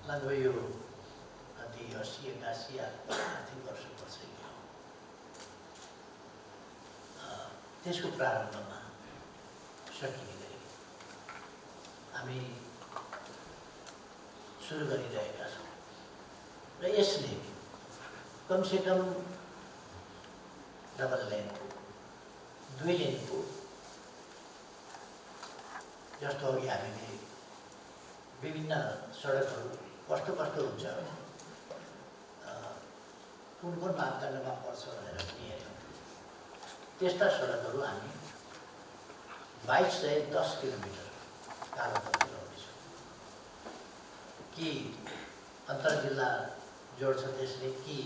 लगभग यो कति 80-81 आर्थिक वर्ष पछिको त्यसको प्रारम्भमा सकिने गरी हामी सुरु गरिरहेका छौँ र यसले कमसेकम डबल लेनको 2 लेनको जस्तो अघि हामीले विभिन्न सडकहरू कस्तो हुन्छ कुन मापदण्डमा पर्छ भनेर पनि हेऱ्यौँ। त्यस्ता सडकहरू हामी 2210 किलोमिटर कालोपत्री लगाउँदैछौँ। कि अन्तर्जिल्ला जोड्छ त्यसले, कि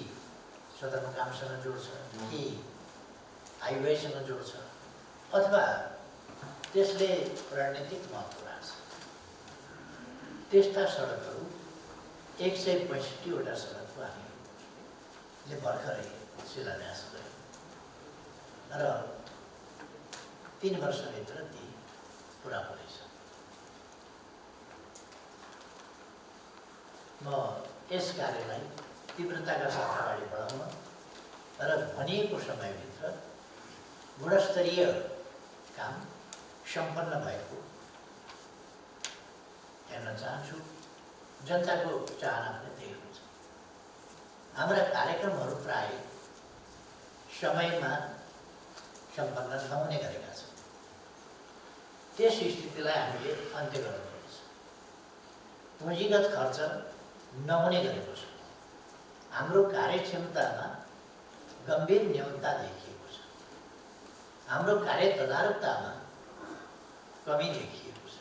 सदरमुकामसँग जोड्छ, कि हाइवेसँग जोड्छ, अथवा त्यसले रणनीतिक महत्त्व राख्छ। त्यस्ता सडकहरू 165 वटा सडकको हामीले भर्खरै शिलान्यास गर्यौँ र 3 वर्षभित्र ती पुरा हुनेछ। म यस कार्यलाई तीव्रताका साथ अगाडि बढाउन र भनिएको समयभित्र गुणस्तरीय काम सम्पन्न भएको हेर्न चाहन्छु। जनताको चाहना पनि त्यही हुन्छ। हाम्रा कार्यक्रमहरू प्राय समयमा सम्पन्न नहुने गरेका छन्। त्यस स्थितिलाई हामीले अन्त्य गर्नुपर्छ। पुँजीगत खर्च नहुने गरेको छ। हाम्रो कार्यक्षमतामा गम्भीर न्यूनता देखिएको छ। हाम्रो कार्य तदारुकतामा कमी देखिएको छ।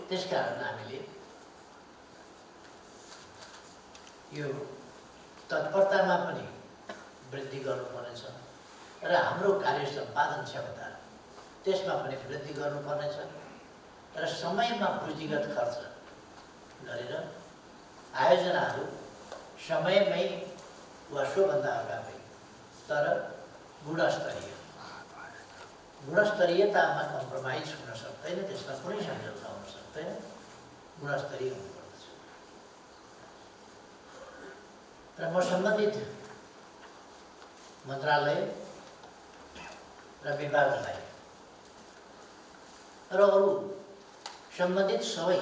त्यसकारण हामीले यो तत्परतामा पनि वृद्धि गर्नुपर्नेछ र हाम्रो कार्य सम्पादन क्षमता त्यसमा पनि वृद्धि गर्नुपर्नेछ र समयमा पुँजीगत खर्च गरेर आयोजनाहरू समयमै वा सोभन्दा अगावै तर गुणस्तरीयतामा कम्प्रोमाइज हुन सक्दैन। त्यसमा कुनै सम्झौता हुन सक्दैन। गुणस्तरीय हुनुपर्दछ। र म सम्बन्धित मन्त्रालय र विभागलाई र अरू सम्बन्धित सबै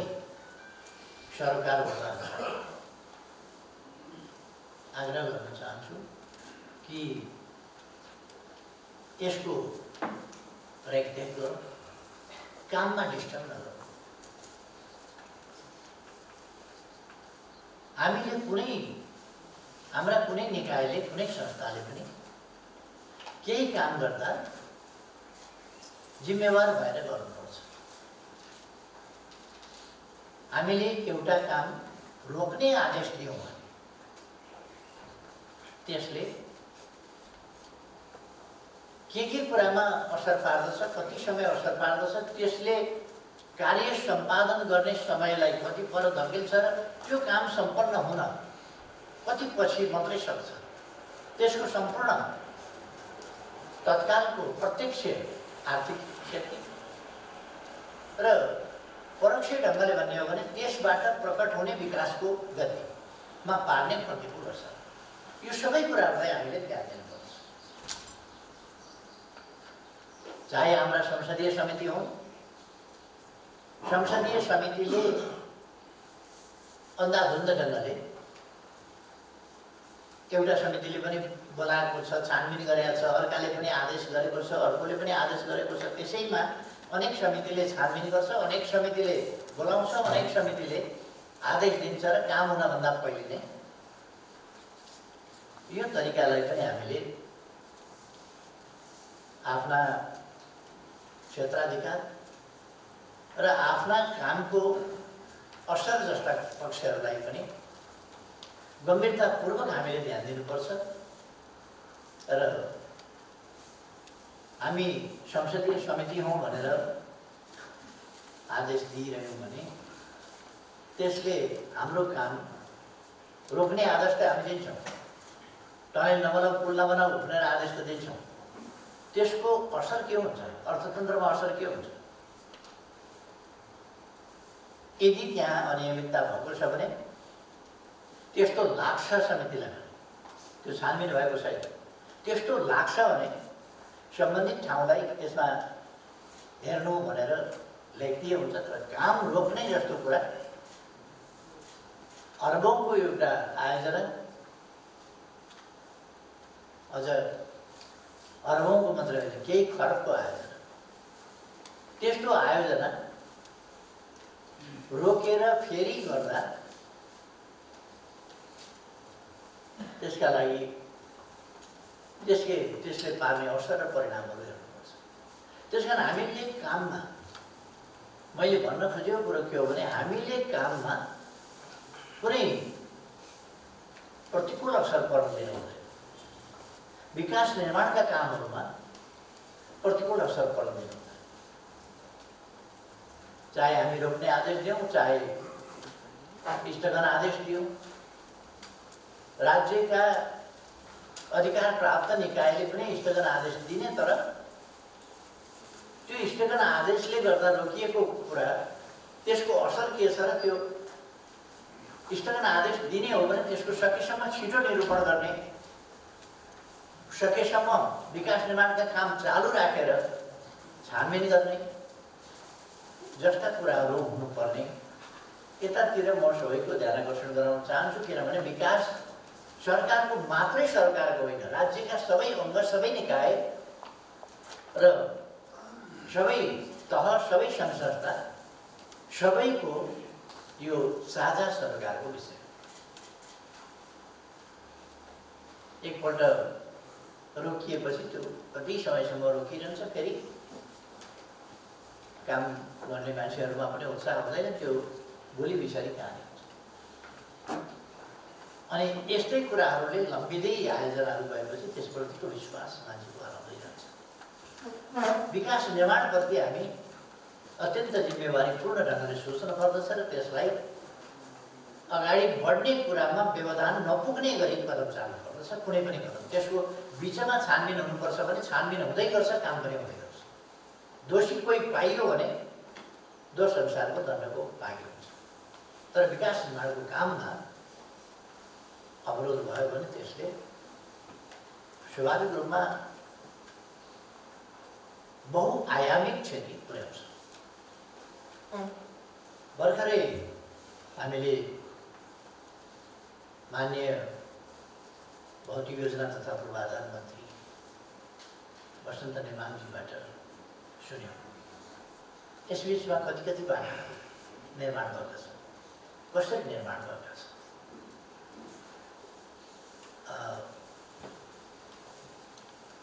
सरकारहरूलाई आग्रह गर्न चाहन्छु कि यसको रेखदेख गरौँ, काममा डिस्टर्ब नगरौँ। हामीले हाम्रा कुनै निकायले, कुनै संस्थाले पनि केही काम गर्दा जिम्मेवार भएर गर्नुपर्छ। हामीले एउटा काम रोक्ने आदेश दियौँ भने त्यसले के कुरामा असर पार्दछ, कति समय असर पार्दछ, त्यसले कार्य सम्पादन गर्ने समयलाई कति पर धकेल्छ र त्यो काम सम्पन्न हुन कति पछि मात्रै सक्छ, त्यसको सम्पूर्ण तत्कालको प्रत्यक्ष आर्थिक क्षति र परोक्ष ढङ्गले भन्ने हो भने त्यसबाट प्रकट हुने विकासको गतिमा पार्ने प्रतिकूल असर, यो सबै कुराहरूलाई हामीले ध्यान दिनुपर्छ। चाहे हाम्रा संसदीय समिति हुन्, संसदीय समितिले अन्धाधुन्ध ढङ्गले एउटा समितिले पनि बोलाएको छ, छानबिन गरेको छ, अर्काले पनि आदेश गरेको छ, अर्कोले पनि आदेश गरेको छ। त्यसैमा अनेक समितिले छानबिन गर्छ, अनेक समितिले बोलाउँछ, अनेक समितिले आदेश दिन्छ र काम हुनभन्दा पहिले नै यो तरिकालाई पनि हामीले आफ्ना क्षेत्राधिकार र आफ्ना कामको असर जस्ता पक्षहरूलाई पनि गम्भीरतापूर्वक हामीले ध्यान दिनुपर्छ। र हामी संसदीय समिति हौँ भनेर आदेश दिइरह्यौँ भने त्यसले हाम्रो काम रोक्ने आदेश त हामी दिन्छौँ, टनेल नबनाऊ, पुल नबनाऊ भनेर आदेश त दिन्छौँ। त्यसको असर के हुन्छ, अर्थतन्त्रमा असर के हुन्छ? यदि त्यहाँ अनियमितता भएको छ भने त्यस्तो लाग्छ समितिलाई, त्यो छानबिन भएको छैन, त्यस्तो लाग्छ भने सम्बन्धित ठाउँलाई यसमा हेर्नु भनेर लेखिदिए हुन्छ। तर काम रोक्ने जस्तो कुरा, अर्बौंको एउटा आयोजना, अझ अर्बौंको मात्रै होइन, केही खरबको आयोजना, त्यस्तो आयोजना रोकेर फेरि गर्दा त्यसका लागि त्यसले पार्ने अवसर र परिणामहरू हेर्नुपर्छ। त्यसकारण हामीले काममा, मैले भन्न खोजेको कुरो के हो भने हामीले काममा कुनै प्रतिकूल असर पर्न दिनु हुँदैन। विकास निर्माणका कामहरूमा प्रतिकूल असर पर्न दिनु हुँदैन। चाहे हामी रोक्ने आदेश दियौँ, चाहे स्थगन आदेश दियौँ, राज्यका अधिकार प्राप्त निकायले पनि स्थगन आदेश दिने, तर त्यो स्थगन आदेशले गर्दा रोकिएको कुरा त्यसको असर के छ र त्यो स्थगन आदेश दिने हो भने त्यसको सकेसम्म छिटो निरूपण गर्ने, सकेसम्म विकास निर्माणका काम चालू राखेर छानबिन गर्ने जस्ता कुराहरू हुनुपर्ने, यतातिर म सबैको ध्यान आकर्षण गराउन चाहन्छु। किनभने विकास सरकारको मात्रै सरकारको होइन, राज्यका सबै अङ्ग, सबै निकाय र सबै तह, सबै सङ्घ संस्था, सबैको यो साझा सरकारको विषय। एकपल्ट रोकिएपछि त्यो कति समयसम्म रोकिरहन्छ, फेरि काम गर्ने मान्छेहरूमा पनि उत्साह हुँदैन, त्यो भोलि बिसारी कहानी हुन्छ। अनि यस्तै कुराहरूले लम्बिँदै आयोजनाहरू भएपछि त्यसप्रतिको विश्वास मान्छेको हराउँदै जान्छ। विकास निर्माणप्रति हामी अत्यन्त जिम्मेवारीपूर्ण ढङ्गले सोच्नु पर्दछ र त्यसलाई अगाडि बढ्ने कुरामा व्यवधान नपुग्ने गरी कदम चाल्नु पर्दछ। कुनै पनि कदम त्यसको बिचमा छानबिन हुनुपर्छ भने छानबिन हुँदै गर्छ, काम पनि हुँदै गर्छ। दोषी कोही पाइयो भने दोष अनुसारको दण्डको भागी हुन्छ। तर विकास निर्माणको काममा अवरोध भयो भने त्यसले स्वाभाविक रूपमा बहुआयामिक क्षति पुर्याउँछ। भर्खरै हामीले माननीय भौतिक योजना तथा पूर्वाधार मन्त्री वसन्त नेमाङजीबाट सुन्यौँ। यसबिचमा कति बाटो निर्माण भएका छन्, कसरी निर्माण भएका छन्।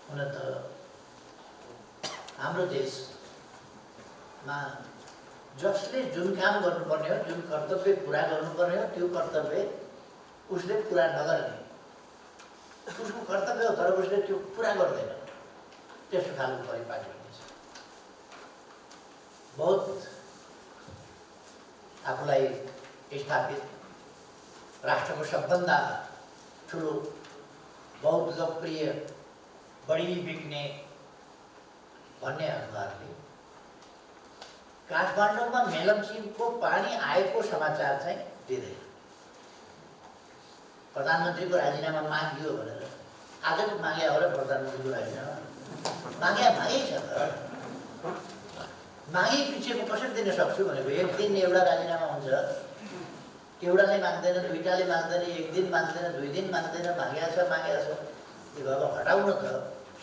हुन त हाम्रो देशमा जसले जुन काम गर्नुपर्ने हो, जुन कर्तव्य पुरा गर्नुपर्ने हो, त्यो कर्तव्य उसले पुरा नगर्ने, उसको कर्तव्य हो तर उसले त्यो पुरा गर्दैन, त्यस्तो खालको परिपाटी हुनेछ। बहुत आफूलाई स्थापित राष्ट्रको सबभन्दा ठुलो, बहुत लोकप्रिय, बढी बिक्ने भन्ने अखबारले काठमाडौँमा मेलम्चीको पानी आएको समाचार चाहिँ दिँदैन। प्रधानमन्त्रीको राजीनामा मागियो भनेर आज पो मागे हो र प्रधानमन्त्रीको राजीनामा मागै छ त। मागे पछिको कसरी दिन सक्छु भनेको, एक दिन एउटा राजीनामा हुन्छ, एउटाले माग्दैन, दुईटाले माग्दैन, एक दिन माग्दैन, 2 दिन माग्दैन, मागेको छ। त्यो अब हटाउनु त,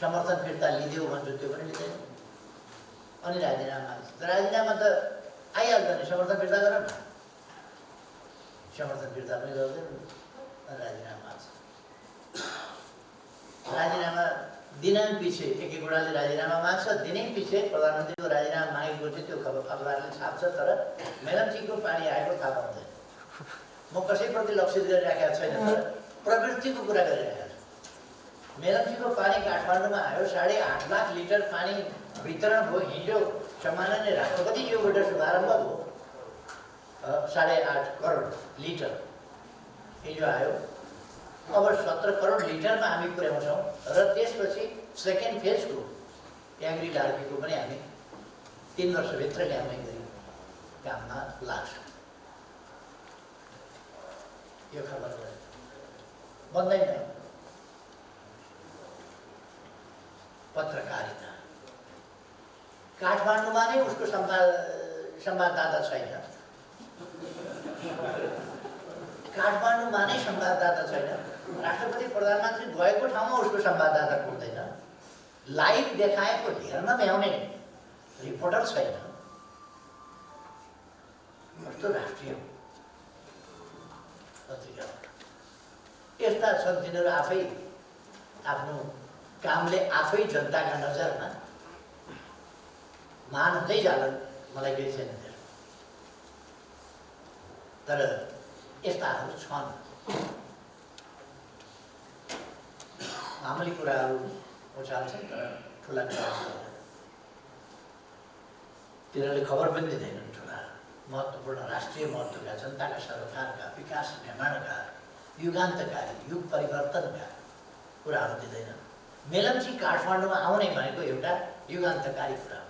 समर्थन फिर्ता लिदियो भन्छु, त्यो पनि लिँदैन। अनि राजीनामा माग्छ, राजीनामा त आइहाल्छ नि, समर्थन फिर्ता गर न, समर्थन फिर्ता पनि गर्दैन, राजीनामा माग्छ। राजीनामा दिनै पछि एकवटाले राजीनामा माग्छ, दिनै पछि प्रधानमन्त्रीको राजीनामा मागेको चाहिँ त्यो अखबारले छाप्छ, तर मेलम्चीको पानी आएको थाहा पाउँदैन। म कसैप्रति लक्ष्य गरिराखेको छैन, तर प्रवृत्तिको कुरा गरिरहेको छु। मेलम्चीको पानी काठमाडौँमा आयो, 8.5 लाख लिटर पानी वितरण भयो। हिजो सामान्य राष्ट्रपति योबाट शुभारम्भ भयो, 8.5 करोड लिटर हिजो आयो। अब 17 करोड लिटरमा हामी पुर्याउँछौँ र त्यसपछि सेकेन्ड फेजको याङ्ग्री लार्कीको पनि हामी 3 वर्षभित्र ल्याउने गरी काममा लाग्छौँ। यो खबर बन्दैन। पत्रकारिता काठमाडौँमा नै उसको संवाददाता छैन, काठमाडौँमा नै संवाददाता छैन, राष्ट्रपति प्रधानमन्त्री गएको ठाउँमा उसको संवाददाता पुग्दैन, लाइभ देखाएको हेर्न भ्याउने रिपोर्टर छैन। कस्तो राष्ट्रिय पत्रिका यस्ता छन् तिनीहरू आफै आफ्नो कामले आफै जनताका नजरमा मान हुँदै जाला, मलाई केही छैन त्यसमा। तर यस्ताहरू छन्, मामुली कुराहरू उचाल्छन् तर ठुला कुरा तिनीहरूले खबर पनि दिँदैनन्। ठुला महत्त्वपूर्ण राष्ट्रिय महत्त्वका, जनताका सरकारका, विकास निर्माणका, युगान्तकारी, युग परिवर्तनका कुराहरू दिँदैनन्। मेलम्ची काठमाडौँमा आउने भनेको एउटा युगान्तकारी कुरा हो।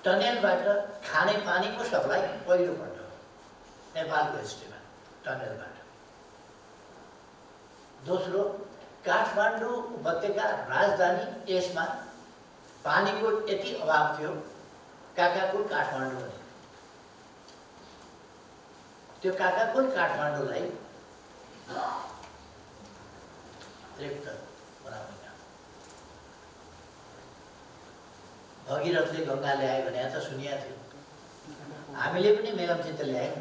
टनेलबाट खाने पानीको सप्लाई पहिलोपल्ट हो नेपालको हिस्ट्रीमा, टनेलबाट। दोस्रो, काठमाडौँ उपत्यका राजधानी, यसमा पानीको यति अभाव थियो, काकाकुल काठमाडौँ हुने। त्यो काकाकुल काठमाडौँलाई तृप्त बनाउने काम भगीरथले गङ्गा ल्यायो भने त सुनिया थियो, हामीले पनि मेलम्ची त ल्यायौँ न।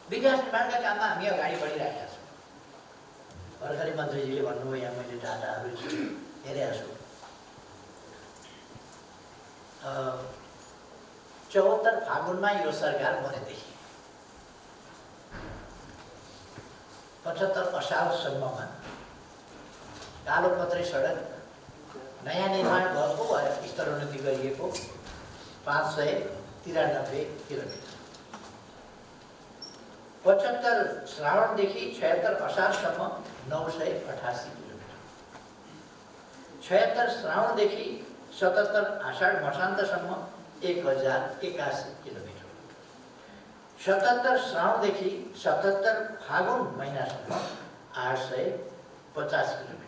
विकास निर्माणका काममा हामी अगाडि बढिरहेका छौँ। भर्खरै मन्त्रीजीले भन्नुभयो, यहाँ मैले डाटाहरू हेरेको छु। 74 फागुनमा यो सरकार बनेदेखि 75 असारसम्ममा कालोपत्रे सडक नयाँ निर्माण भएको वा स्तरोन्नति गरिएको 593 किलोमिटर, 75 श्रावणदेखि 76 असारसम्म 988 किलोमिटर, 76 श्रावणदेखि 77 आषाढ मसान्तसम्म 1081 किलोमिटर, 77 श्रावणदेखि 77 फागुन महिनासम्म 850 किलोमिटर।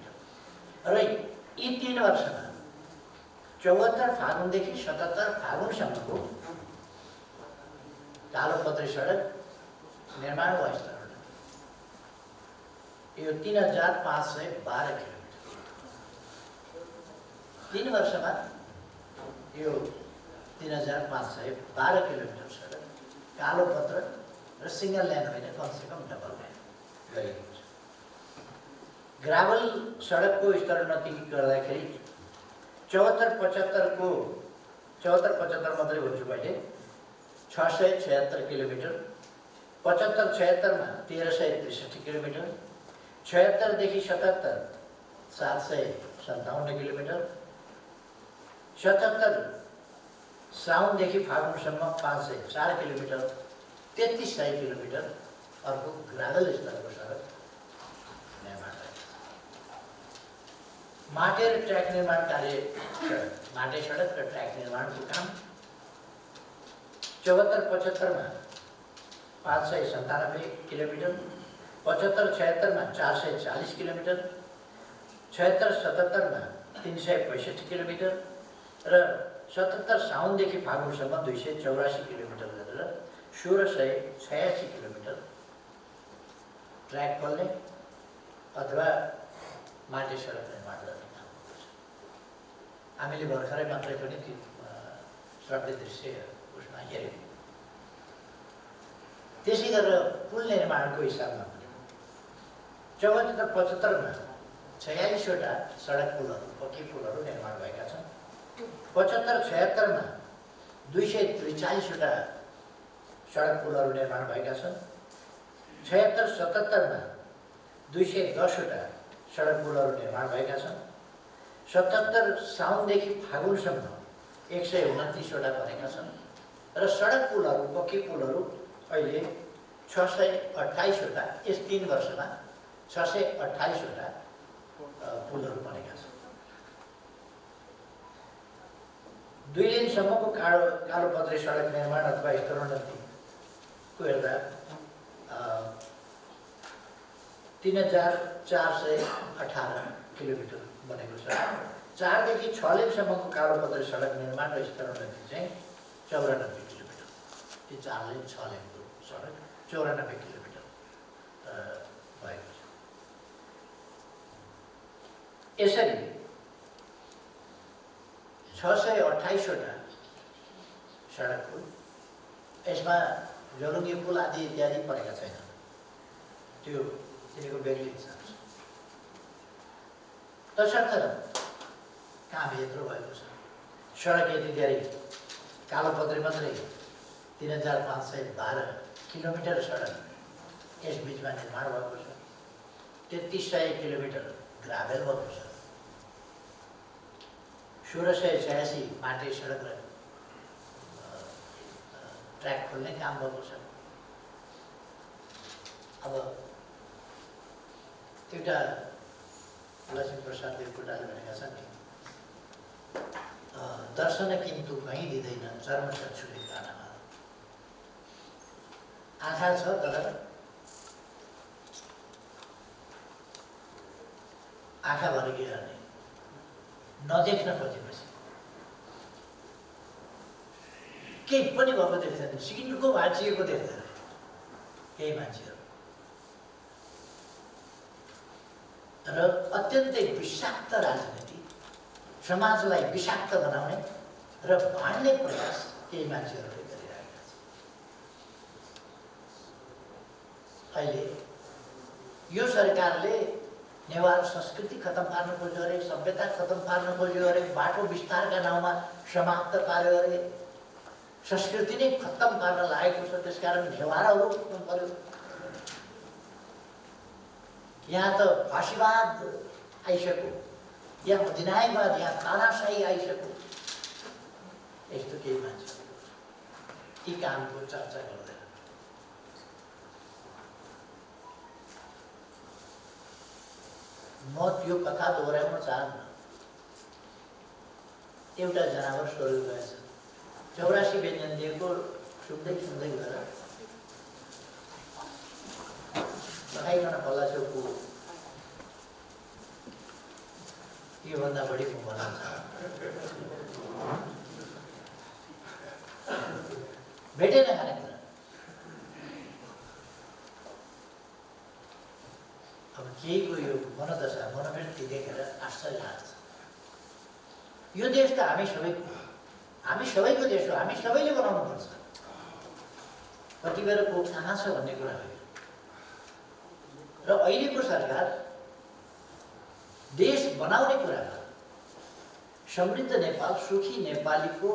र यी 3 वर्षमा 74 फागुनदेखि 77 फागुनसम्मको कालोपत्रे सडक निर्माण वा स्तरोन्नति यो 3512 किलोमिटर। 3 वर्षमा यो 3512 किलोमिटर सडक कालोपत्र र सिङ्गल ल्यान होइन, कमसेकम डबल ल्यान गरिएको छ। ग्राभल सडकको स्तरोन्नति गर्दाखेरि 74-75 मात्रै भन्छु मैले, 676 किलोमिटर, 75-76मा 1363 किलोमिटर, 76देखि 77 757 किलोमिटर, 77 श्रावणदेखि फागुनसम्म 504 किलोमिटर, 3300 किलोमिटर अर्को ग्राभल स्तरको सडक निर्माण भएको छ। माटे र ट्र्याक निर्माण कार्य, माटे सडक र ट्र्याक निर्माणको काम 74-75मा 597 किलोमिटर, 75-76मा 440 किलोमिटर, 76-77मा 365 किलोमिटर र 77 साउनदेखि फागुनसम्म 284 किलोमिटर गरेर 1686 किलोमिटर ट्र्याक खोल्ने अथवा माटे सडक निर्माण गर्ने काम गर्छ। हामीले भर्खरै मात्रै पनि त्यो श्रव्य दृश्य उसमा हेऱ्यौँ। त्यसै गरेर पुल निर्माणको हिसाबमा पनि 74-75मा 46वटा सडक पुलहरू, पक्की पुलहरू निर्माण भएका छन्। 75-76मा 243वटा सडक पुलहरू निर्माण भएका छन्। 76-77मा 210वटा सडक पुलहरू निर्माण भएका छन्। 77 साउनदेखि फागुनसम्म 129वटा बनेका छन् र सडक पुलहरू, पक्की पुलहरू अहिले 628वटा, यस 3 वर्षमा 628वटा पुलहरू बनेका छन्। 2 लेनसम्मको कालोपत्रे सडक निर्माण अथवा स्तरोन्नतिको हेर्दा 3418 किलोमिटर बनेको छ। 4 देखि 6 लेनसम्मको कालोपत्रे सडक निर्माण र स्तरोन्नति चाहिँ 94 किलोमिटर। त्यो 4 लेन 6 लेनको सडक 94 किलोमिटर भएको छ। यसरी 628वटा सडक पुल, यसमा जोलुङ्गे पुल आदि इत्यादि परेका छैनन्, त्यो तिनीको बेग्लै हिसाब छ। तसर्थ काम यत्रो भएको छ। सडक यति धेरै, कालोपत्रे मात्रै 3512 किलोमिटर सडक यस बिचमा निर्माण भएको छ। 3300 किलोमिटर ग्राभेल भएको छ। 1686 माटे सडक र ट्र्याक खोल्ने काम भएको छ। अब एउटा लक्ष्मीप्रसाद देवकोटाले भनेका छन् नि, दर्शन किन्तु कहीँ दिँदैन चर्मचक्षुले कानामा। आँखा छ तर आँखा भएर के गर्ने, नदेख्न खोजेपछि केही पनि भएको देख्दैन। सिक्किमको भाँचिएको देख्दैन केही मान्छेहरू। र अत्यन्तै विषाक्त राजनीति, समाजलाई विषाक्त बनाउने र भाँड्ने प्रयास केही मान्छेहरूले गरिरहेका छन्। अहिले यो सरकारले नेवार संस्कृति खत्म पार्न खोज्यो अरे, सभ्यता खत्म पार्न खोज्यो अरे, बाटो विस्तारका नाउँमा समाप्त पार्यो अरे, संस्कृति नै खत्तम पार्न लागेको छ। त्यसकारण नेवारहरू उठ्नु पर्यो। यहाँ त फासीवाद आइसक्यो, यहाँ अधिनायकवाद, यहाँ तानाशाही आइसक्यो। यस्तो केही मान्छे यी कामको चर्चा गर्दैन। म त्यो कथा दोहोऱ्याउन चाहन्न। एउटा जनावर स्वर्ग गएछ, 84 व्यञ्जन दिएको सुन्दै सुन्दै गएर नखाइकन पल्ला छेउको योभन्दा बढी भन्न छ। भेटेन खानेकुरा। अब केहीको यो मनोदशा मनोवृत्ति देखेर आश्चर्य लाग्छ। यो देश त हामी सबैको देश हो, हामी सबैले बनाउनुपर्छ। कति बेर को कहाँ छ भन्ने कुरा हो। र अहिलेको सरकार देश बनाउने कुरामा समृद्ध नेपाल, सुखी नेपालीको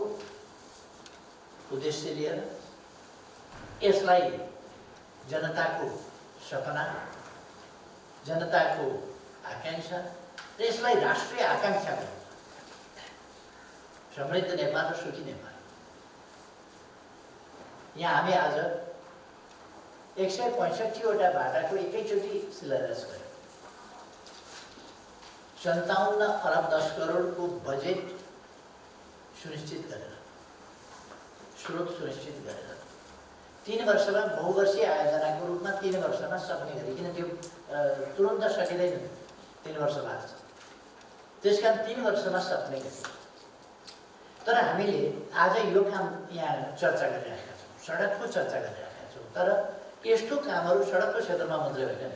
उद्देश्य लिएर यसलाई जनताको सपना, जनताको आकांक्षा र यसलाई राष्ट्रिय आकांक्षा बनाउँछ। समृद्ध नेपाल र सुखी नेपाल। यहाँ हामी आज 165वटा बाटाको एकैचोटि शिलान्यास गर्यौँ। 57 अरब 10 करोडको बजेट सुनिश्चित गरेर, स्रोत सुनिश्चित गरेर 3 वर्षमा बहुवर्षीय आयोजनाको रूपमा 3 वर्षमा सक्ने गरी, किन त्यो तुरन्त सकिँदैन, 3 वर्ष लाग्छ। त्यसकारण 3 वर्षमा सक्ने गरी। तर हामीले आज यो काम यहाँ चर्चा गरिरहेका छौँ, सडकको चर्चा गरिरहेका छौँ। तर यस्तो कामहरू सडकको क्षेत्रमा मात्रै होइन नि,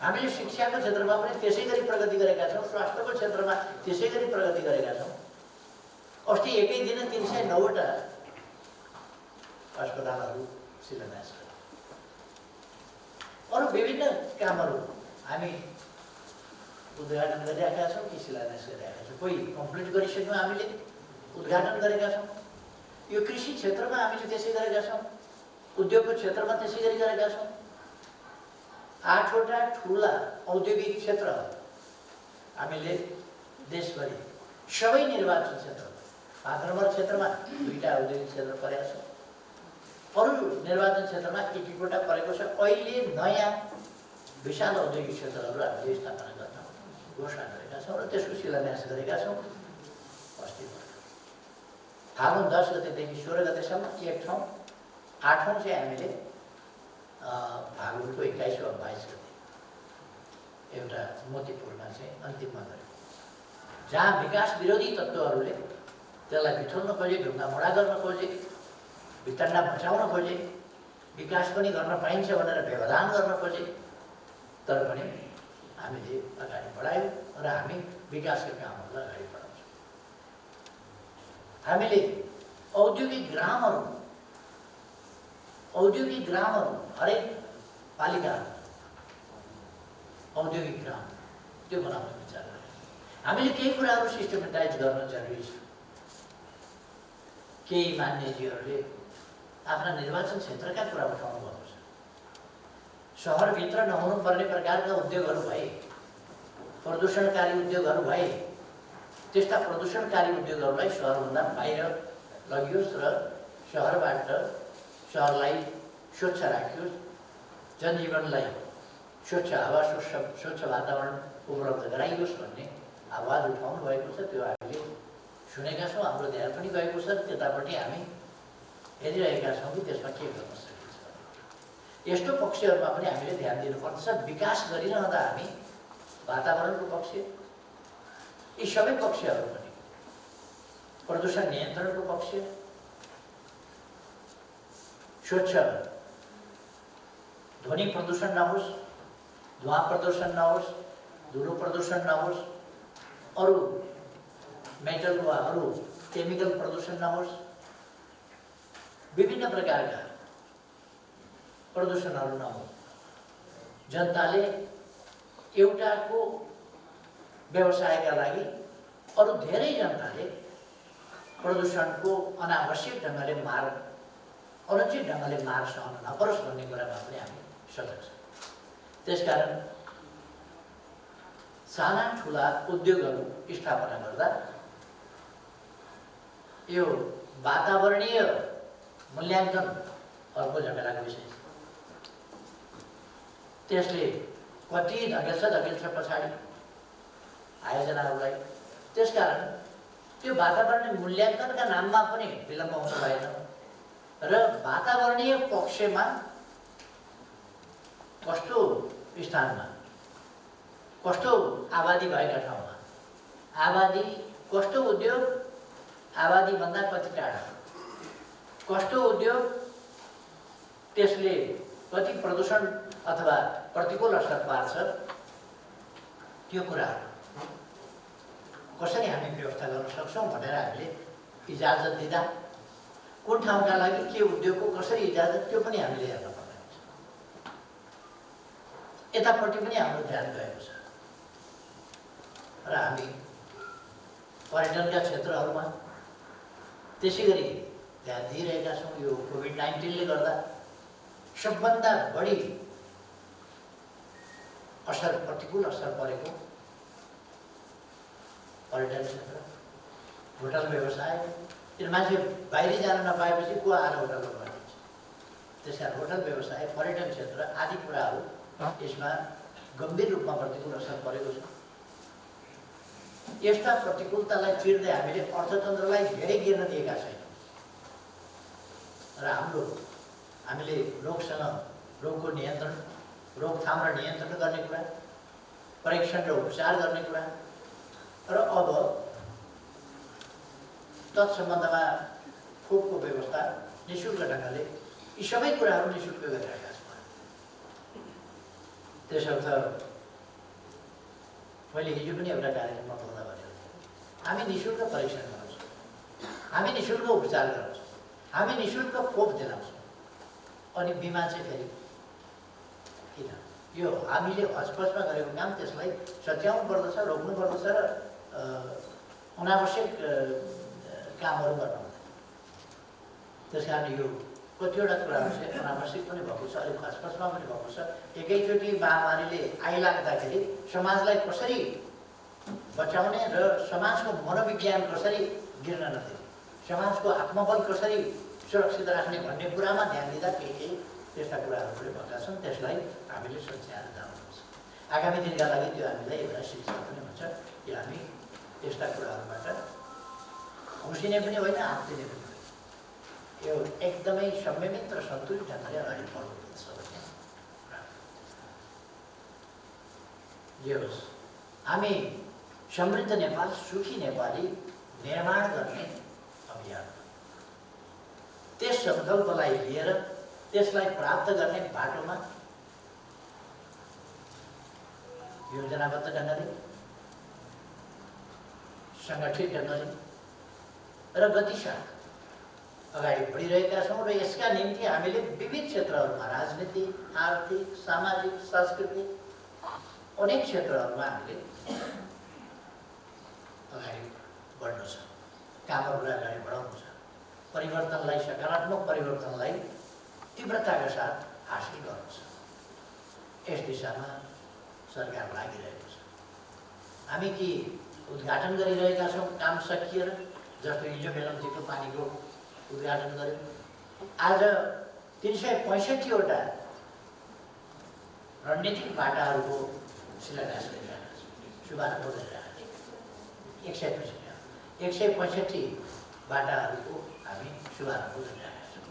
हामीले शिक्षाको क्षेत्रमा पनि त्यसै गरी प्रगति गरेका छौँ, स्वास्थ्यको क्षेत्रमा त्यसै गरी प्रगति गरेका छौँ। अस्ति एकै दिन 309वटा अस्पतालहरू शिलान्यास गर्यौँ। अरू विभिन्न कामहरू हामी उद्घाटन गरिरहेका छौँ कि शिलान्यास गरिरहेका छौँ। कोही कम्प्लिट गरिसक्यौँ, हामीले उद्घाटन गरेका छौँ। यो कृषि क्षेत्रमा हामीले त्यसै गरेका छौँ, उद्योगको क्षेत्रमा त्यसै गरी गरेका छौँ। 8वटा ठुला औद्योगिक क्षेत्र हामीले देशभरि सबै निर्वाचन क्षेत्रमा, 5 नम्बर क्षेत्रमा 2टा औद्योगिक क्षेत्र परेका छ। अरू निर्वाचन क्षेत्रमा 1-1वटा परेको छ। अहिले नयाँ विशाल औद्योगिक क्षेत्रहरू हामीले स्थापना गर्न घोषणा गरेका छौँ र त्यसको शिलान्यास गरेका छौँ। अस्ति फागुन 10 गतेदेखि 16 गतेसम्म एक ठाउँ, 8 ठाउँ चाहिँ हामीले फागुनको 21 वा 22 गते एउटा मोतीपुरमा चाहिँ अन्तिममा गऱ्यौँ, जहाँ विकास विरोधी तत्त्वहरूले त्यसलाई बिथोल्न खोजे, ढुङ्गामुढा गर्न खोजे, भित्तन्डा बचाउन खोजे, विकास पनि गर्न पाइन्छ भनेर व्यवधान गर्न खोजे। तर पनि हामीले अगाडि बढायौँ र हामी विकासका कामहरूलाई अगाडि बढाउँछौँ। हामीले औद्योगिक ग्रामहरू हरेक पालिका औद्योगिक ग्राम त्यो बनाउने विचार गऱ्यौँ। हामीले केही कुराहरू सिस्टमेटाइज गर्न जरुरी छ। केही मान्यजीहरूले आफ्ना निर्वाचन क्षेत्रका कुरा उठाउनु भएको छ। सहरभित्र नहुनुपर्ने प्रकारका उद्योगहरू भए, प्रदूषणकारी उद्योगहरू भए, त्यस्ता प्रदूषणकारी उद्योगहरूलाई सहरभन्दा बाहिर लगियोस् र सहरलाई स्वच्छ राखियोस्, जनजीवनलाई स्वच्छ हावा, स्वच्छ वातावरण उपलब्ध गराइयोस् भन्ने आवाज उठाउनु भएको छ। त्यो हामीले सुनेका छौँ, हाम्रो ध्यान पनि गएको छ। त्यतापट्टि हामी हेरिरहेका छौँ कि त्यसमा के गर्न सकिन्छ। यस्तो पक्षहरूमा पनि हामीले ध्यान दिनुपर्छ। विकास गरिरहँदा हामी वातावरणको पक्ष, यी सबै पक्षहरू पनि, प्रदूषण नियन्त्रणको पक्ष, स्वच्छ ध्वनि प्रदूषण नहोस्, धुवा प्रदूषण नहोस्, धुलो प्रदूषण नहोस्, अरू मेटल वा अरू केमिकल प्रदूषण नहोस्, विभिन्न प्रकारका प्रदूषणहरू नहोस्। जनताले एउटाको व्यवसायका लागि अरू धेरै जनताले प्रदूषणको अनावश्यक ढङ्गले अनुचित ढङ्गले मार सहन नपरोस् भन्ने कुरामा पनि हामी सजग छौँ। त्यसकारण साना ठुला उद्योगहरू स्थापना गर्दा यो वातावरणीय मूल्याङ्कन अर्को झमेलाको विषय छ। त्यसले कति धकेल्छ पछाडि आयोजनाहरूलाई। त्यसकारण त्यो वातावरणीय मूल्याङ्कनका नाममा पनि विलम्ब हुनु भएन र वातावरणीय पक्षमा कस्तो स्थानमा, कस्तो आबादी भएका ठाउँमा, आबादी कस्तो उद्योग, आबादीभन्दा कति टाढा, कस्तो उद्योग, त्यसले कति प्रदूषण अथवा प्रतिकूल असर पार्छ, त्यो कुराहरू कसरी हामी व्यवस्था गर्न सक्छौँ भनेर हामीले इजाजत दिँदा कुन ठाउँका लागि के उद्योगको कसरी इजाजत, त्यो पनि हामीले हेर्न पर्ने हुन्छ। यतापट्टि पनि हाम्रो ध्यान गएको छ र हामी पर्यटनका क्षेत्रहरूमा त्यसै गरी ध्यान दिइरहेका छौँ। यो कोभिड-19ले गर्दा सबभन्दा बढी प्रतिकूल असर परेको पर्यटन क्षेत्र, होटल व्यवसाय। त्यो मान्छे बाहिर जान नपाएपछि को आएर होटलमा बनिन्छ। त्यसकारण होटल व्यवसाय, पर्यटन क्षेत्र आदि कुराहरू यसमा गम्भीर रूपमा प्रतिकूल असर परेको छ। यस्ता प्रतिकूलतालाई चिर्दै हामीले अर्थतन्त्रलाई धेरै गिर्न दिएका छैनौँ र हामीले रोगसँग रोगको नियन्त्रण, रोकथाम र नियन्त्रण गर्ने कुरा, परीक्षण र उपचार गर्ने कुरा र अब तत्सम्बन्धमा खोपको व्यवस्था निःशुल्क ढङ्गले, यी सबै कुराहरू निःशुल्क गरिरहेका छौँ। त्यसर्थ मैले हिजो पनि एउटा कार्यक्रममा बोल्दा भनेको थिएँ, हामी निःशुल्क परीक्षण गराउँछौँ, हामी निःशुल्क उपचार गराउँछौँ, हामी निःशुल्क खोप दिलाउँछौँ। अनि बिमा चाहिँ फेरि किन? यो हामीले हचपचमा गरेको काम, त्यसलाई सच्याउनु पर्दछ, रोक्नु पर्दछ र अनावश्यक कामहरू गर्नु हुँदैन। त्यस कारण यो कतिवटा कुराहरू चाहिँ अनावश्यक पनि भएको छ, अलिक हचपचमा पनि भएको छ। एकैचोटि महामारीले आइलाग्दाखेरि समाजलाई कसरी बचाउने र समाजको मनोविज्ञान कसरी गिर्न नदिने, समाजको आत्मबल कसरी सुरक्षित राख्ने भन्ने कुरामा ध्यान दिँदा केही त्यस्ता कुराहरू पनि भएका छन्। त्यसलाई हामीले सच्याएर जानुपर्छ। आगामी दिनका लागि त्यो हामीलाई एउटा शिक्षा पनि हुन्छ कि हामी यस्ता कुराहरूबाट खुसिने पनि होइन, आत्तिने पनि होइन। यो एकदमै संयमित र सन्तुलित ढङ्गले अगाडि बढ्नुपर्छ भन्ने कुरा। जे होस्, हामी समृद्ध नेपाल, सुखी नेपाली निर्माण गर्ने अभियान, त्यस सङ्कल्पलाई लिएर त्यसलाई प्राप्त गर्ने बाटोमा योजनाबद्ध ढङ्गले, सङ्गठित ढङ्गले र गतिसाथ अगाडि बढिरहेका छौँ। र यसका निम्ति हामीले विविध क्षेत्रहरूमा, राजनीति, आर्थिक, सामाजिक, सांस्कृतिक अनेक क्षेत्रहरूमा हामीले अगाडि बढ्नु छ, कामहरूलाई अगाडि बढाउनु छ, परिवर्तनलाई, सकारात्मक परिवर्तनलाई तीव्रताका साथ हासिल गर्नु छ। यस दिशामा सरकार लागिरहेको छ। हामी कि उद्घाटन गरिरहेका छौँ काम सकिएर, जस्तो हिजो मेलम्चीको पानीको उद्घाटन गर्यो। आज 365वटा रणनीतिक बाटाहरूको शिलान्यास गरिरहेका छौँ, शुभारम्भ गरिरहेका छौँ। 165 बाटाहरूको हामी शुभारम्भ गरिरहेका छौँ।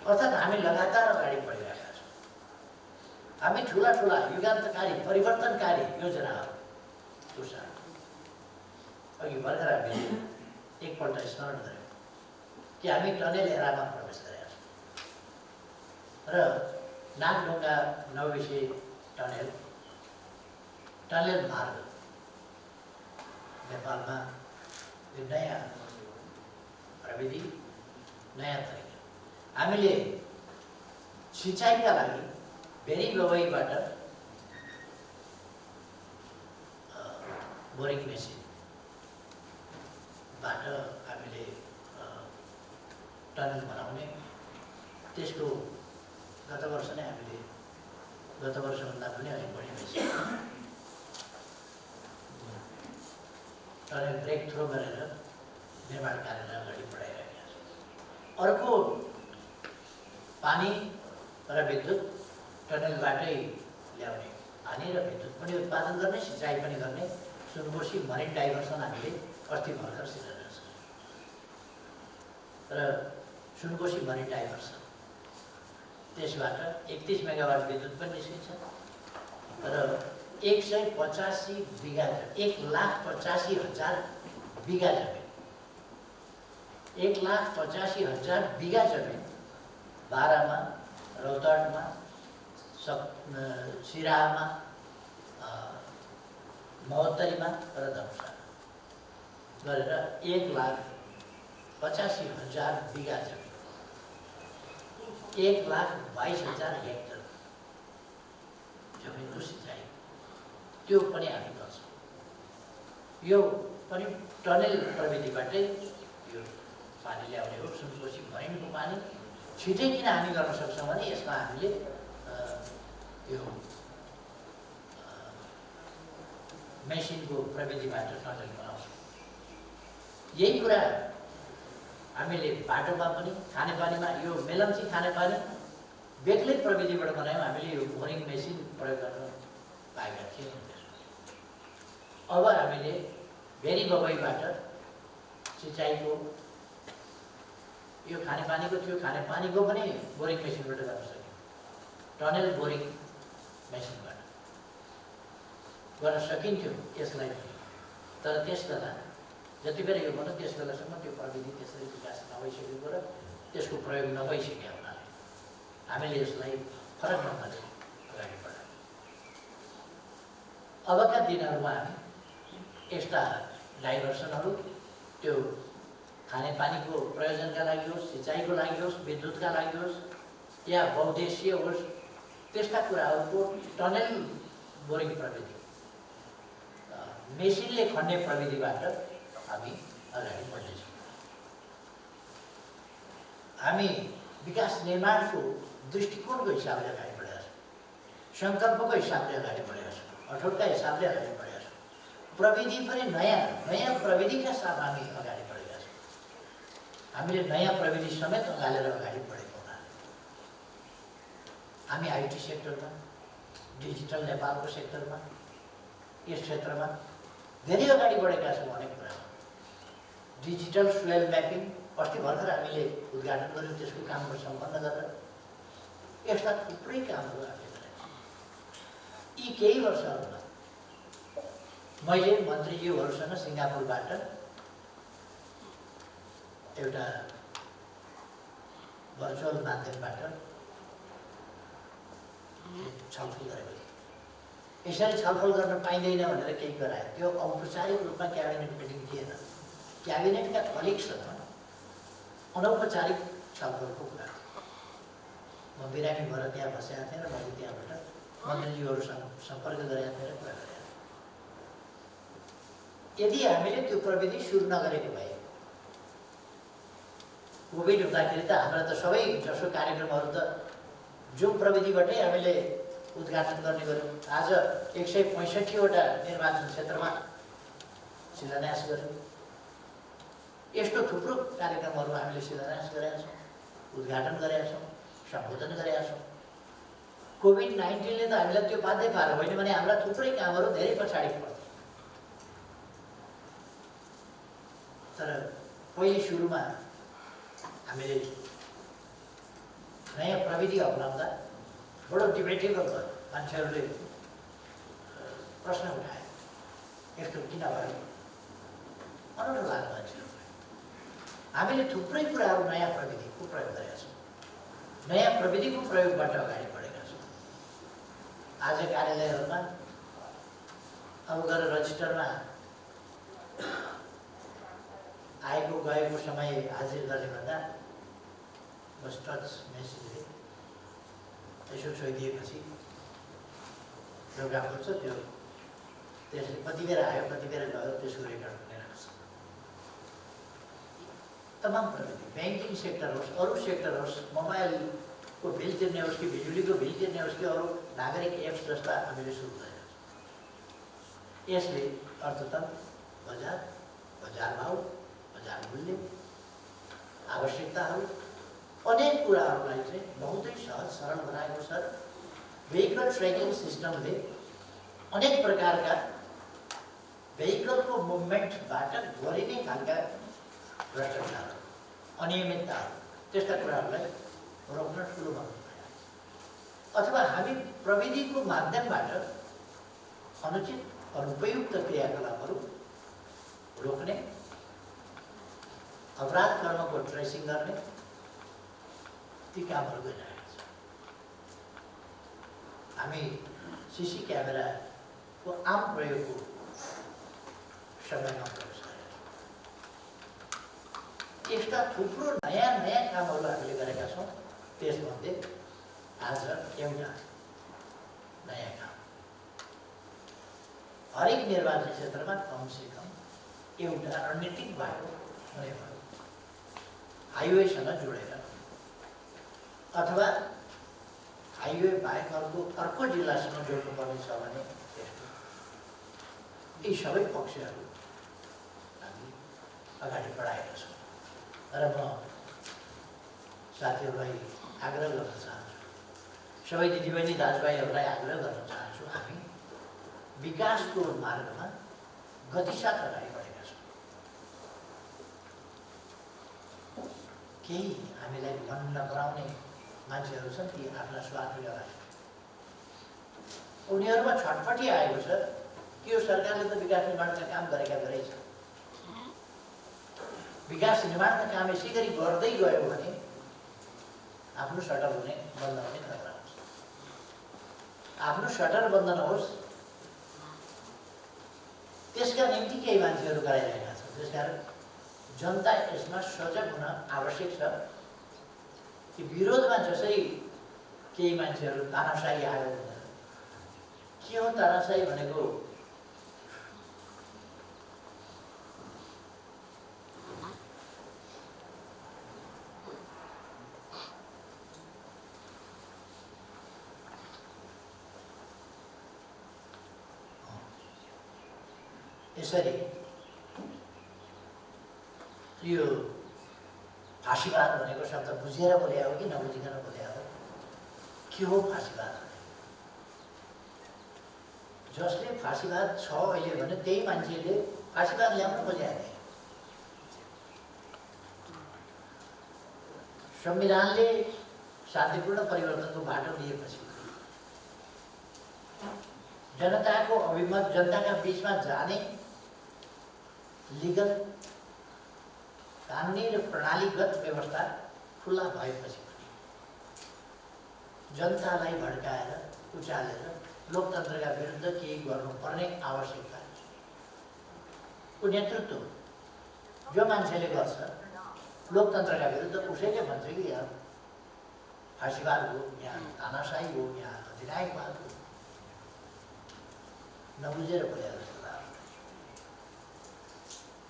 अर्थात् हामी लगातार अगाडि बढिरहेका छौँ। हामी ठुला ठुला युगान्तकारी परिवर्तनकारी योजनाहरू साथ अघि भर्खर हामीले एकपल्ट स्मरण गऱ्यौँ कि हामी टनेल एरामा प्रवेश गरेका छौँ र नागढुङ्गा नौबिसे टनेल मार्ग नेपालमा यो नयाँ प्रविधि, नयाँ तरिका। हामीले सिँचाइका लागि भेरी गवैबाट बोरिङ मेसिनबाट हामीले टनल बनाउने, त्यसको गत वर्ष नै हामीले, गत वर्षभन्दा पनि अलिक बढी मेसिन टनल ब्रेक थ्रो गरेर निर्माण कार्यलाई अगाडि बढाइरहेका छौँ। अर्को पानी र विद्युत टनलबाटै ल्याउने, पानी र विद्युत पनि उत्पादन गर्ने, सिँचाइ पनि गर्ने सुनकोशी मरिन डाइभर्सन हामीले अस्ति भर्खर शिलान्यास र सुनकोशी मरिन डाइभर्सन, त्यसबाट 31 मेगावाट विद्युत पनि निस्किन्छ र 185 बिघा, 1,85,000 बिघा जमिन, 1,85,000 बिघा जमिन बारामा, रौतहटमा, सिराहामा, महोत्तरीमा र धनुषामा गरेर 1,85,000 बिघा जमिन, 1,22,000 हेक्टर जमिनको सिँचाइ, त्यो पनि हामी गर्छौँ। यो पनि टनेल प्रविधिबाटै यो पानी ल्याउने हो। सुनकोशी मरिनको पानी छिटै किन हामी गर्न सक्छौँ भने यसमा हामीले यो मेसिनको प्रविधिबाट टनल बनाउँछौँ। यही कुरा हामीले बाटोमा पनि, खानेपानीमा, यो मेलम्ची खानेपानी बेग्लै प्रविधिबाट बनायौँ। हामीले यो बोरिङ मेसिन प्रयोग गर्न पाएका थियौँ। अब हामीले भेरी गवैबाट सिँचाइको, यो खानेपानीको थियो, खानेपानीको पनि बोरिङ मेसिनबाट गर्न सक्यौँ। टनेल बोरिङ मेसिनबाट गर्न सकिन्थ्यो यसलाई, तर त्यस बेला जति बेला यो भन्यो त्यस बेलासम्म त्यो प्रविधि त्यसरी विकास नभइसकेको र त्यसको प्रयोग नभइसकेको हुनाले हामीले यसलाई फरक ढङ्गले अगाडि बढायौँ। अबका दिनहरूमा हामी यस्ता डाइभर्सनहरू, त्यो खानेपानीको प्रयोजनका लागि होस्, सिँचाइको लागि होस्, विद्युतका लागि होस् या बहुद्देशीय होस्, त्यस्ता कुराहरूको टनेल बोरिङ प्रविधि, मेसिनले खन्ने प्रविधिबाट हामी अगाडि बढ्नेछौँ। हामी विकास निर्माणको दृष्टिकोणको हिसाबले अगाडि बढेका छौँ, सङ्कल्पको हिसाबले अगाडि बढेका छौँ, अठोटका हिसाबले अगाडि बढेका छौँ। प्रविधि पनि नयाँ प्रविधिका साथ हामी अगाडि बढेका छौँ। हामीले नयाँ प्रविधि समेत अँगालेर अगाडि बढेको हुनाले हामी आइटी सेक्टरमा, डिजिटल नेपालको सेक्टरमा, यस क्षेत्रमा धेरै अगाडि बढेका छौँ। अनेक कुरामा डिजिटल सोयल म्यापिङ अस्ति भर्खर हामीले उद्घाटन गर्यौँ, त्यसको कामहरू सम्पन्न गरेर यस्ता थुप्रै कामहरू हामीले गरेका छौँ। यी केही वर्षहरूमा मैले मन्त्रीज्यूहरूसँग सिङ्गापुरबाट एउटा भर्चुअल माध्यमबाट छलफल गरेको थिएँ। यसरी छलफल गर्न पाइँदैन भनेर केही गरायो। त्यो औपचारिक रूपमा क्याबिनेट मिटिङ थिएन, क्याबिनेटका कलिगसँग अनौपचारिक छलफलको कुरा थियो। म बिरामी भएर त्यहाँ बसेका थिएँ र मैले त्यहाँबाट मन्त्रीज्यूहरूसँग सम्पर्क गरेका थिएँ र कुरा गरेका थिएँ। यदि हामीले त्यो प्रविधि सुरु नगरेको भए, कोभिड हुँदाखेरि त हाम्रा त सबै जसो कार्यक्रमहरू त जुम प्रविधिबाटै हामीले उद्घाटन गर्ने गऱ्यौँ। आज 165वटा निर्वाचन क्षेत्रमा शिलान्यास गऱ्यौँ। यस्तो थुप्रो कार्यक्रमहरू हामीले शिलान्यास गरेका छौँ, उद्घाटन गरेका छौँ, सम्बोधन गरेका छौँ। कोभिड-19ले त हामीलाई त्यो बाध्य पारेको होइन भने हाम्रा थुप्रै कामहरू धेरै पछाडि पर्थ्यो। तर पहिले सुरुमा हामीले नयाँ प्रविधि अपनाउँदा बडो डिबेटेबल भयो। मान्छेहरूले प्रश्न उठाए, यस्तो किन भयो? अनौठो लाग्यो मान्छेहरू। हामीले थुप्रै कुराहरू नयाँ प्रविधिको प्रयोग गरेका छौँ, नयाँ प्रविधिको प्रयोगबाट अगाडि बढेका छौँ। आज कार्यालयहरूमा अब गएर रजिस्टरमा आएको गएको समय हाजिर गर्ने भन्दा बस टच मेसिनले यसो छोइदिएपछि एउटा खोज्छ, त्यो त्यसले कति बेर आयो कति बेर गयो त्यसको रेकर्ड हुने राख्छ। तमाम प्रविधि, ब्याङ्किङ सेक्टर होस्, अरू सेक्टर होस्, मोबाइलको बिल तिर्ने होस् कि बिजुलीको बिल तिर्ने होस् कि अरू नागरिक एप्स जस्ता हामीले सुरु गरेका छौँ। यसले अर्थतन्त्र, बजार, बजार भाउ, बजार मूल्य, आवश्यकताहरू, अनेक कुराहरूलाई चाहिँ बहुतै सहज सरल बनाएको छ। भेहिकल ट्र्याकिङ सिस्टमले अनेक प्रकारका भेहिकलको मुभमेन्टबाट गरिने खालका भ्रष्टाचार, अनियमितताहरू, त्यस्ता कुराहरूलाई रोक्न ठुलो भूमिका छ। अथवा हामी प्रविधिको माध्यमबाट अनुचित अनुपयुक्त क्रियाकलापहरू रोक्ने, अपराध कर्मको ट्रेसिङ गर्ने, ती कामहरू गरिरहेका छौँ। हामी सिसी क्यामेराको आम प्रयोगको समयमा प्रवेश गरेका छौँ। यस्ता थुप्रो नयाँ नयाँ कामहरू हामीले गरेका छौँ। त्यसमध्ये आज एउटा नयाँ काम, हरेक निर्वाचन क्षेत्रमा कमसेकम एउटा रणनीतिक बाटो हुने भयो, हाइवेसँग जोडेर अथवा हाइवे बाहेक अर्को जिल्लासँग जोड्नुपर्ने छ भने त्यस्तो यी सबै पक्षहरू हामी अगाडि बढाएका छौँ। र म साथीहरूलाई आग्रह गर्न चाहन्छु, सबै दिदीबहिनी दाजुभाइहरूलाई आग्रह गर्न चाहन्छु, हामी विकासको मार्गमा गतिसाथ अगाडि बढेका छौँ। केही हामीलाई मन नपराउने मान्छेहरू छन्, ती आफ्ना स्वार्थले अगाडि उनीहरूमा छटपटी आएको छ कि यो सरकारले त विकास निर्माणका काम गरेका गरेछ, विकास निर्माणका काम यसै गरी गर्दै गयो भने आफ्नो सटर हुने बन्द हुने खतरा हुन्छ। आफ्नो सटर बन्द नहोस् त्यसका निम्ति केही मान्छेहरू गराइरहेका छन्। त्यसकारण जनता यसमा सजग हुन आवश्यक छ कि विरोधमा जसरी केही मान्छेहरू तानाशाही आयो भनेर, के हो तानाशाही भनेको? यसरी यो फाँसीवाद भनेको शब्द बुझेर बोले हो कि नबुझिकन बोले हो? के हो फाँसीवाद? जसले फाँसीवाद छ अहिले भने त्यही मान्छेले फाँसीवाद ल्याउन खोजेका थिए। संविधानले शान्तिपूर्ण परिवर्तनको बाटो दिएपछि जनताको अभिमत, जनताका बीचमा जाने लिगल, कानुनी र प्रणालीगत व्यवस्था खुला भएपछि जनतालाई भड्काएर उचालेर लोकतन्त्रका विरुद्ध केही गर्नुपर्ने आवश्यकता को नेतृत्व जो मान्छेले गर्छ लोकतन्त्रका विरुद्ध उसैले भन्छ कि यहाँ फाँसीवाद हो, यहाँ तानाशाही हो, यहाँ अधिनायकवाद हो। नबुझेर बोले जस्तो लाग्छ।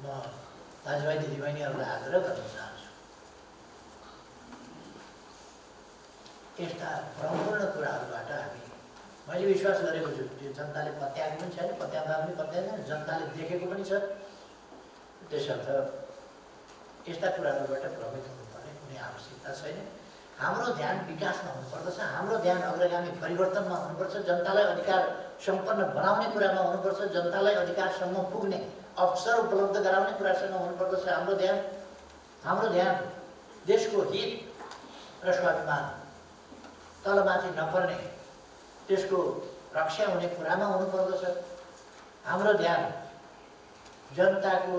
म दाजुभाइ दिदीबहिनीहरूलाई आग्रह गर्न चाहन्छु, यस्ता भ्रमपूर्ण कुराहरूबाट मैले विश्वास गरेको छु त्यो जनताले पत्याएको पनि छैन, पत्याउँदा पनि पत्याउँदैन, जनताले देखेको पनि छ। त्यसर्थ यस्ता कुराहरूबाट भ्रमित हुनुपर्ने कुनै आवश्यकता छैन। हाम्रो ध्यान विकासमा हुनुपर्दछ, हाम्रो ध्यान अग्रगामी परिवर्तनमा हुनुपर्छ, जनतालाई अधिकार सम्पन्न बनाउने कुरामा हुनुपर्छ, जनतालाई अधिकारसम्म पुग्ने अवसर उपलब्ध गराउने कुरासँग हुनुपर्दछ हाम्रो ध्यान देशको हित र स्वाभिमान तलमाथि नपर्ने, त्यसको रक्षा हुने कुरामा हुनुपर्दछ। हाम्रो ध्यान जनताको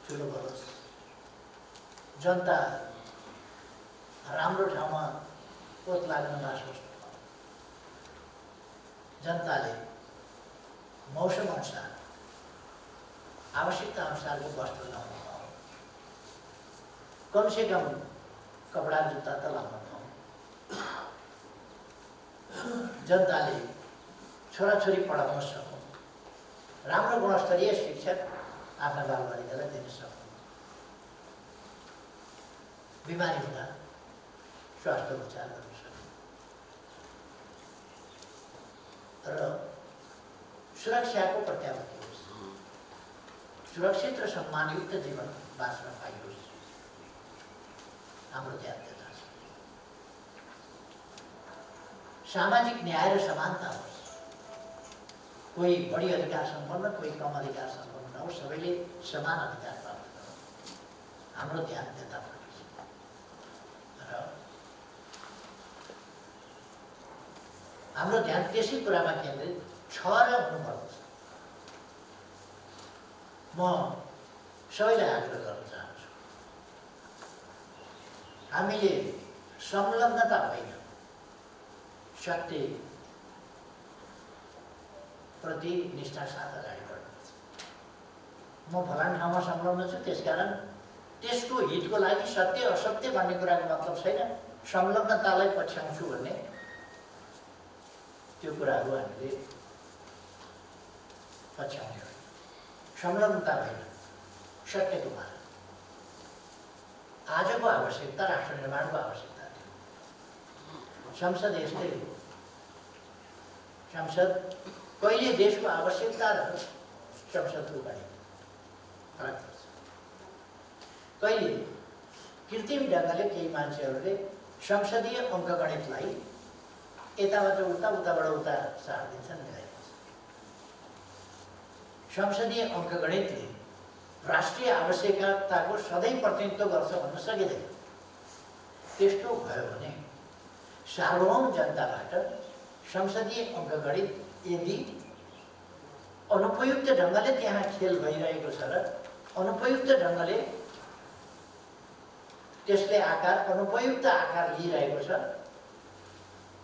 ठुलो बरोस्, जनता राम्रो ठाउँमा पोत लाग्न नसोच्नु, जनताले मौसम अनुसार आवश्यकता अनुसारको वस्त्र लाउनु पाऊ, कमसे कम कपडा जुत्ता त लाउन पाऊ, जनताले छोराछोरी पढाउन सकौँ, राम्रो गुणस्तरीय शिक्षा आफ्ना बालबालिकालाई दिन सकौँ, बिमारी हुँदा स्वास्थ्य उपचार गर्न सक्छौँ, तर सुरक्षाको प्रत्याभूति होस्, सुरक्षित र सम्मानयुक्त जीवन बाँच्न पाइयोस्, हाम्रो ध्यान त्यता छ। सामाजिक न्याय र समानता होस्, कोही बढी अधिकार सम्पन्न, कोही कम अधिकार सम्पन्न नहोस्, सबैले समान अधिकार प्राप्त गरौँ, हाम्रो ध्यान त्यतापट्टि छ। र हाम्रो ध्यान त्यसै कुरामा केन्द्रित छ र हुनुपर्दछ। म सबैलाई आग्रह गर्न चाहन्छु, हामीले संलग्नता होइन, सत्य प्रति निष्ठा साथ अगाडि बढ्नुपर्छ। म फलान ठाउँमा संलग्न छु, त्यसकारण त्यसको हितको लागि सत्य असत्य भन्ने कुराको मतलब छैन, संलग्नतालाई पछ्याउँछु भन्ने त्यो कुराहरू हामीले पछ्याउने होइन। संलग्नता होइन, सत्यको मार्ग। आजको आवश्यकता राष्ट्र निर्माणको आवश्यकता थियो। संसद यस्तै हो। संसद कहिले देशको आवश्यकता र संसदको गणित फरक पर्छ। कहिले कृत्रिम ढङ्गले केही मान्छेहरूले संसदीय अङ्कगणितलाई यताबाट उता, उताबाट उता सारिदिन्छन्, मिलाइदिन्छ। संसदीय अङ्कगणितले राष्ट्रिय आवश्यकताको सधैँ प्रतिनिधित्व गर्छ भन्न सकिँदैन। त्यस्तो भयो भने सार्वभौम जनताबाट संसदीय अङ्कगणित यदि अनुपयुक्त ढङ्गले त्यहाँ खेल भइरहेको छ र अनुपयुक्त ढङ्गले त्यसले अनुपयुक्त आकार लिइरहेको छ,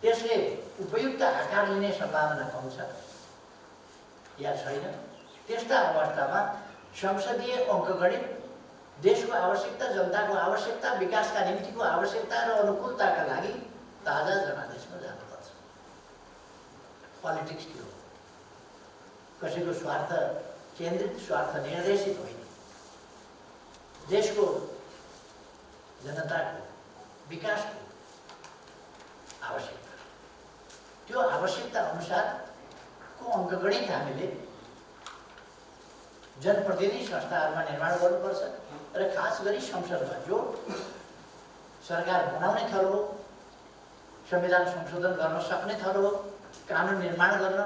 त्यसले उपयुक्त आकार लिने सम्भावना कम छ या छैन, त्यस्ता अवस्थामा संसदीय अङ्कगणित देशको आवश्यकता, जनताको आवश्यकता, विकासका निम्तिको आवश्यकता र अनुकूलताका लागि ताजा जनादेशमा जानुपर्छ। पोलिटिक्स के हो? कसैको स्वार्थ केन्द्रित, स्वार्थ निर्देशित होइन, देशको जनताको विकासको आवश्यकता, त्यो आवश्यकता अनुसारको अङ्कगणित हामीले जनप्रतिनिधि संस्थाहरूमा निर्माण गर्नुपर्छ र खास गरी संसदमा जो सरकार बनाउने थलो हो, संविधान संशोधन गर्न सक्ने थलो हो, कानुन निर्माण गर्न,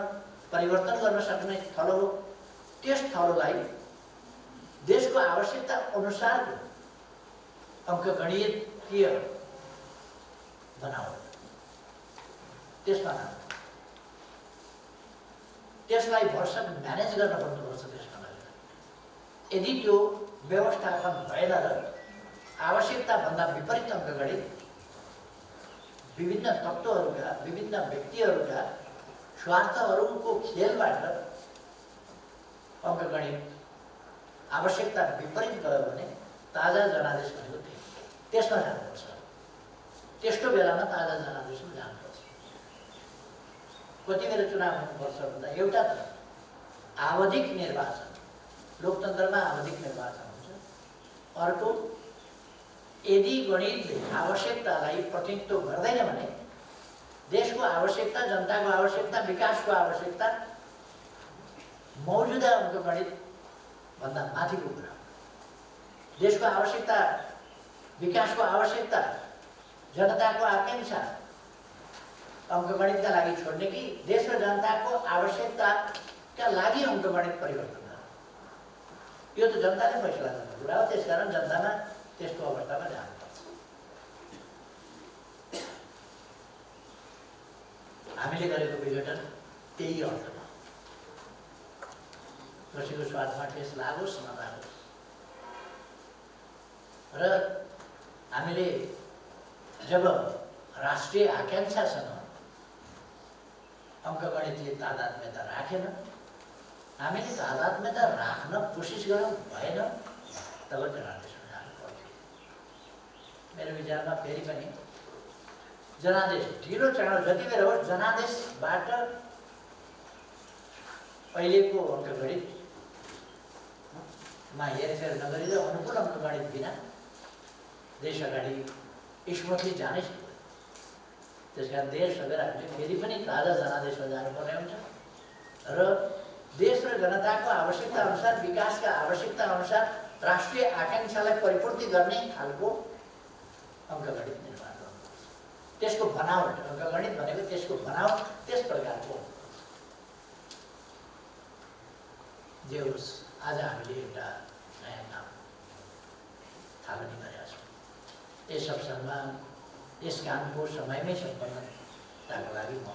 परिवर्तन गर्न सक्ने थलो हो, त्यस थलोलाई देशको आवश्यकता अनुसारको अङ्कगणितीय बनावट, त्यसमा त्यसलाई भरसक म्यानेज गर्न पर्नुपर्छ। त्यसमा लगेर यदि त्यो व्यवस्थापन भएन र आवश्यकताभन्दा विपरीत अङ्कगणित विभिन्न तत्त्वहरूका विभिन्न व्यक्तिहरूका स्वार्थहरूको खेलबाट अङ्कगणित आवश्यकता विपरीत गयो भने ताजा जनादेश भनेको त्यसमा जानुपर्छ। त्यस्तो बेलामा ताजा जनादेशमा जानुपर्छ। कति बेर चुनाव हुनुपर्छ भन्दा एउटा त आवधिक निर्वाचन, लोकतन्त्रमा आवधिक निर्वाचन हुन्छ। अर्को, यदि गणितले आवश्यकतालाई प्रतिनिधित्व गर्दैन भने देशको आवश्यकता, जनताको आवश्यकता, विकासको आवश्यकता मौजुदा अङ्कगणितभन्दा माथिको कुरा। देशको आवश्यकता, विकासको आवश्यकता, जनताको आकांक्षा अङ्कगणितका लागि छोड्ने कि देश र जनताको आवश्यकताका लागि अङ्कगणित परिवर्तन गर्ने, यो त जनताले फैसला गर्ने कुरा हो। त्यसकारण जनतामा त्यस्तो अवस्थामा जानुपर्छ। हामीले गरेको विघटन त्यही अर्थमा, कसैको स्वार्थमा ठेस लागोस् नलागोस्। र हामीले जब राष्ट्रिय आकांक्षासँग अङ्कगणितले तादात्म्यता राखेन, हामीले तादात्म्यता राख्न कोसिस गऱ्यौँ, भएन, तब जनादेशमा जानु पर्थ्यो। मेरो विचारमा फेरि पनि जनादेश ढिलो चाँडो जति बेर होस्, जनादेशबाट अहिलेको अङ्कगणितमा हेरफेर नगरी र अनुकूल अङ्कगणित बिना देश अगाडि स्मूथली जानै सक्दैन। त्यसकारण देश लगेर हामीले फेरि पनि ताजा जनादेशमा जानुपर्ने हुन्छ र देश र जनताको आवश्यकता अनुसार, विकासका आवश्यकता अनुसार राष्ट्रिय आकांक्षालाई परिपूर्ति गर्ने खालको अङ्कगणित निर्माण गर्नुपर्छ। त्यसको बनावट, अङ्कगणित भनेको त्यसको बनावट त्यस प्रकारको जे होस्। आज हामीले एउटा नयाँ काम थालनी गरेका छौँ। यस अवसरमा यस कामको समयमै सम्पन्नताको लागि म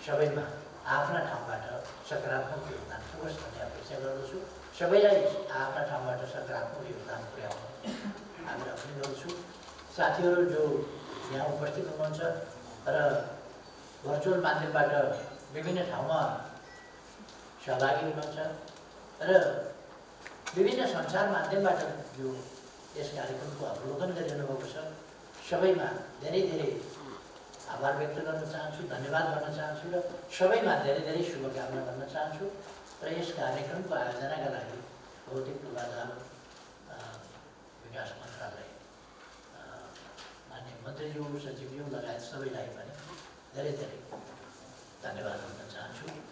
सबैमा आफ्ना ठाउँबाट सकारात्मक योगदान पुगोस् भन्ने अपेक्षा गर्दछु। सबैलाई आफ्ना ठाउँबाट सकारात्मक योगदान पुर्याउनु आग्रह पनि गर्छु। साथीहरू जो यहाँ उपस्थित हुनुहुन्छ र भर्चुअल माध्यमबाट विभिन्न ठाउँमा सहभागी हुनुहुन्छ र विभिन्न सञ्चार माध्यमबाट यो यस कार्यक्रमको अवलोकन गरिरहनु भएको छ, सबैमा धेरै धेरै आभार व्यक्त गर्न चाहन्छु, धन्यवाद भन्न चाहन्छु र सबैमा धेरै धेरै शुभकामना भन्न चाहन्छु। र यस कार्यक्रमको आयोजनाका लागि भौतिक पूर्वाधार विकास मन्त्रालय, माननीय मन्त्रीज्यू, सचिवज्यू लगायत सबैलाई पनि धेरै धेरै धन्यवाद भन्न चाहन्छु।